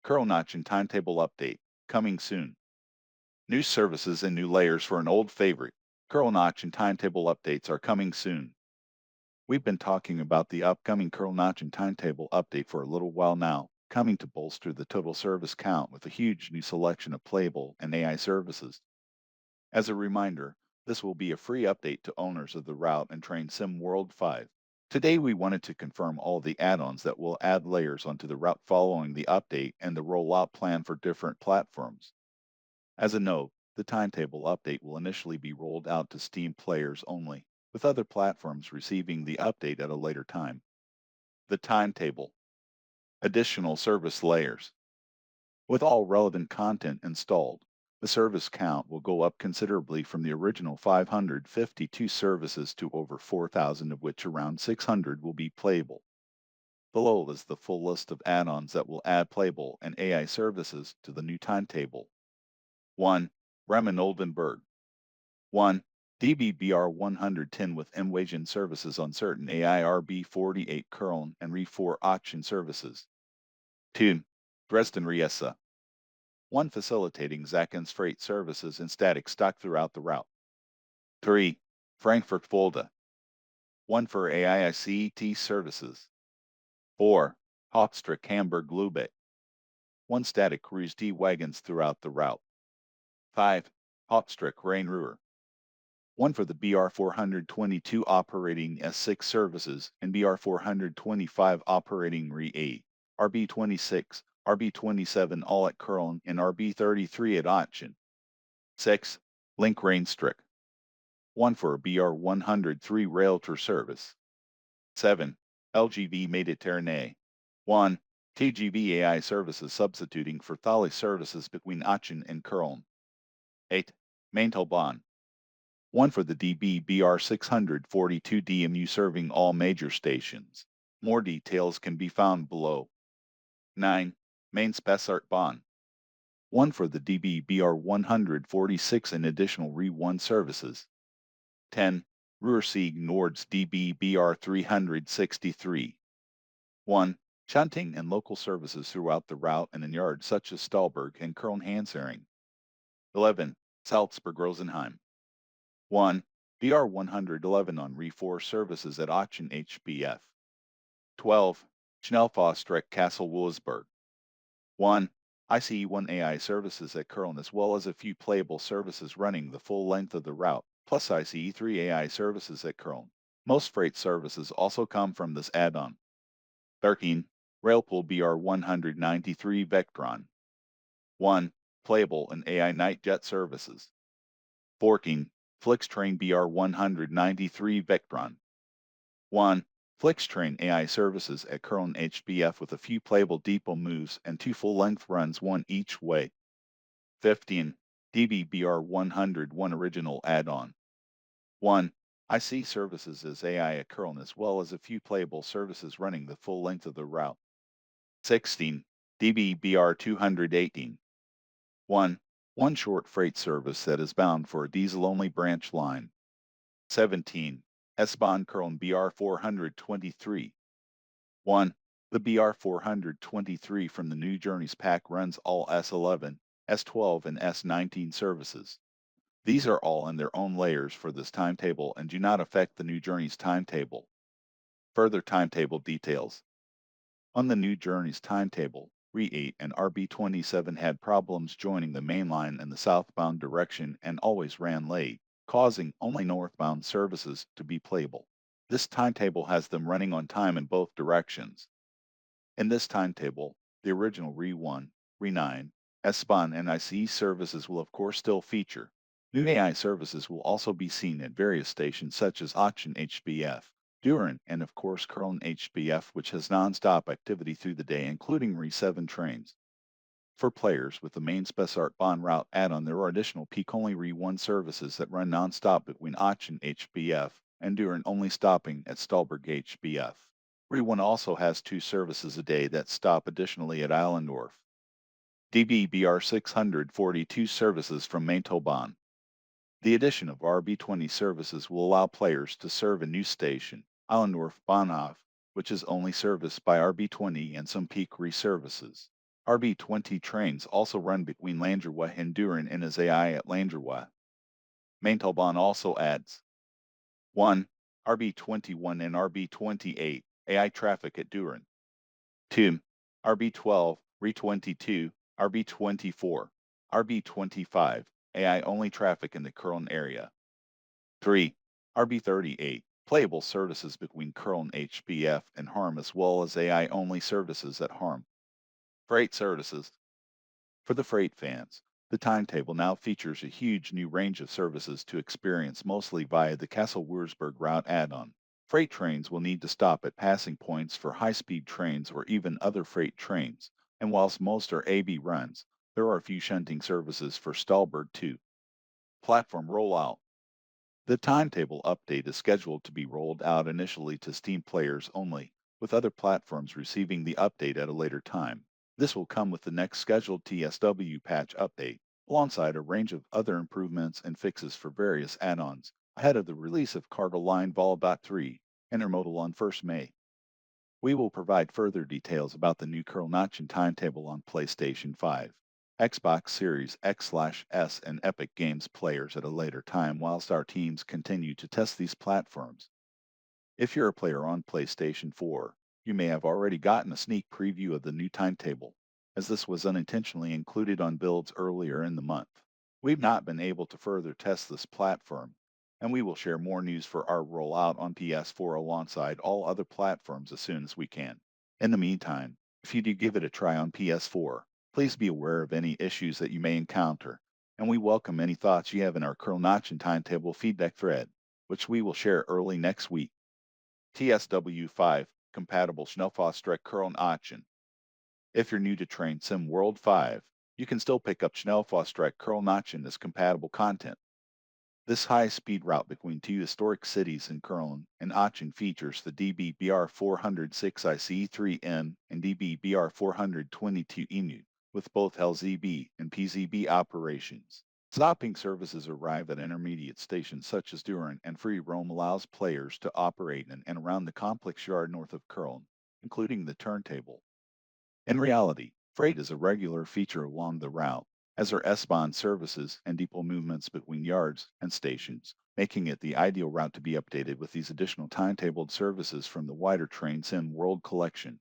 Köln Aachen Timetable update, coming soon. New services and new layers for an old favorite. Köln Aachen Timetable updates are coming soon. We've been talking about the upcoming Köln Aachen Timetable update for a little while now, coming to bolster the total service count with a huge new selection of playable and AI services. As a reminder, this will be a free update to owners of the route and train Sim World 5. Today we wanted to confirm all the add-ons that will add layers onto the route following the update and the rollout plan for different platforms. As a note, the timetable update will initially be rolled out to Steam players only, with other platforms receiving the update at a later time. The timetable. Additional service layers. With all relevant content installed, the service count will go up considerably from the original 552 services to over 4,000, of which around 600 will be playable. Below is the full list of add-ons that will add playable and AI services to the new timetable. 1. Bremen Oldenburg. 1. DBBR 110 with Invasion services on certain AIRB 48 Köln and RE4 auction services. 2. Dresden Riesa. 1 facilitating Zackens freight services and static stock throughout the route. 3. Frankfurt Fulda. 1 for AIICET services. 4. Hauptstrecke Hamburg Lübeck. 1 static cruise D wagons throughout the route. 5. Hauptstrecke Rhein-Ruhr. 1 for the BR 422 operating S6 services and BR 425 operating RE8, RB 26, RB 27 all at Köln, and RB 33 at Aachen. 6. Link Rheinstrecke. 1 for a BR 103 Railtour service. 7. LGV Mediterranee. 1. TGV AI services substituting for Thali services between Aachen and Köln. 8. Maintalbahn. 1 for the DB-BR 642 DMU serving all major stations. More details can be found below. 9. Main Spessartbahn. 1 for the DB-BR 146 and additional RE1 services. 10. Ruhrsieg Nord's DB-BR 363. 1. Shunting and local services throughout the route and in yards such as Stahlberg and Köln-Hansaring. 11. Salzburg-Rosenheim. 1. BR 111 on RE4 services at Aachen HBF. 12. Schnellfahrstrecke Kassel-Wolfsburg. 1. ICE1 AI services at Köln as well as a few playable services running the full length of the route, plus ICE3 AI services at Köln. Most freight services also come from this add-on. 13. Railpool BR 193 Vectron. 1. Playable and AI night jet services. 14. Flixtrain BR 193 Vectron. 1. Flixtrain AI services at Köln HBF with a few playable depot moves and 2 full-length runs, 1 each way. 15. DBBR 101 Original Add-on. 1. IC services as AI at Köln as well as a few playable services running the full length of the route. 16. DBBR 218. 1. One short freight service that is bound for a diesel-only branch line. 17. S-Bahn Köln BR 423. 1. The BR 423 from the New Journeys pack runs all S11, S12, and S19 services. These are all in their own layers for this timetable and do not affect the New Journeys timetable. Further timetable details. On the New Journeys timetable, RE8 and RB27 had problems joining the main line in the southbound direction and always ran late, causing only northbound services to be playable. This timetable has them running on time in both directions. In this timetable, the original RE1, RE9, S-Bahn and ICE services will of course still feature. New AI services will also be seen at various stations such as Aachen HBF, Düren, and of course Köln HBF, which has non-stop activity through the day, including RE7 trains. For players with the main Spessartbahn route add-on, there are additional peak-only RE1 services that run non-stop between Aachen HBF and Düren, only stopping at Stahlberg HBF. RE1 also has 2 services a day that stop additionally at Allendorf. DBBR 642 services from Maintalbahn. The addition of RB20 services will allow players to serve a new station, Allendorf Bahnhof, which is only serviced by RB20 and some peak re-services. RB20 trains also run between Langerwa and Düren and is AI at Langerwa. Maintobahn also adds 1. RB21 and RB28 AI traffic at Düren. 2. RB12, RE22, RB24, RB25 AI only traffic in the Köln area. 3. RB38 playable services between Köln HBF and Harm as well as AI only services at Harm. Freight services. For the freight fans, the timetable now features a huge new range of services to experience mostly via the Kassel-Wurzburg route add-on. Freight trains will need to stop at passing points for high-speed trains or even other freight trains, and whilst most are AB runs, there are a few shunting services for Stahlberg too. Platform rollout. The timetable update is scheduled to be rolled out initially to Steam players only, with other platforms receiving the update at a later time. This will come with the next scheduled TSW patch update, alongside a range of other improvements and fixes for various add-ons, ahead of the release of Cargo Line Vol.3 Intermodal on 1st May. We will provide further details about the new Köln Aachen timetable on PlayStation 5, Xbox Series X/S and Epic Games players at a later time whilst our teams continue to test these platforms. If you're a player on PlayStation 4, you may have already gotten a sneak preview of the new timetable, as this was unintentionally included on builds earlier in the month. We've not been able to further test this platform, and we will share more news for our rollout on PS4 alongside all other platforms as soon as we can. In the meantime, if you do give it a try on PS4, please be aware of any issues that you may encounter, and we welcome any thoughts you have in our Köln Aachen timetable feedback thread, which we will share early next week. TSW5 compatible Schnellfahrstrecke Köln Aachen. If you're new to Train Sim World 5, you can still pick up Schnellfahrstrecke Köln Aachen as compatible content. This high-speed route between two historic cities in Köln and Aachen features the DB-BR406IC3N and DB-BR422 EMU, with both LZB and PZB operations. Stopping services arrive at intermediate stations such as Düren, and free roam allows players to operate in and around the complex yard north of Köln, including the turntable. In reality, freight is a regular feature along the route, as are S-Bahn services and depot movements between yards and stations, making it the ideal route to be updated with these additional timetabled services from the wider Train Sim World collection.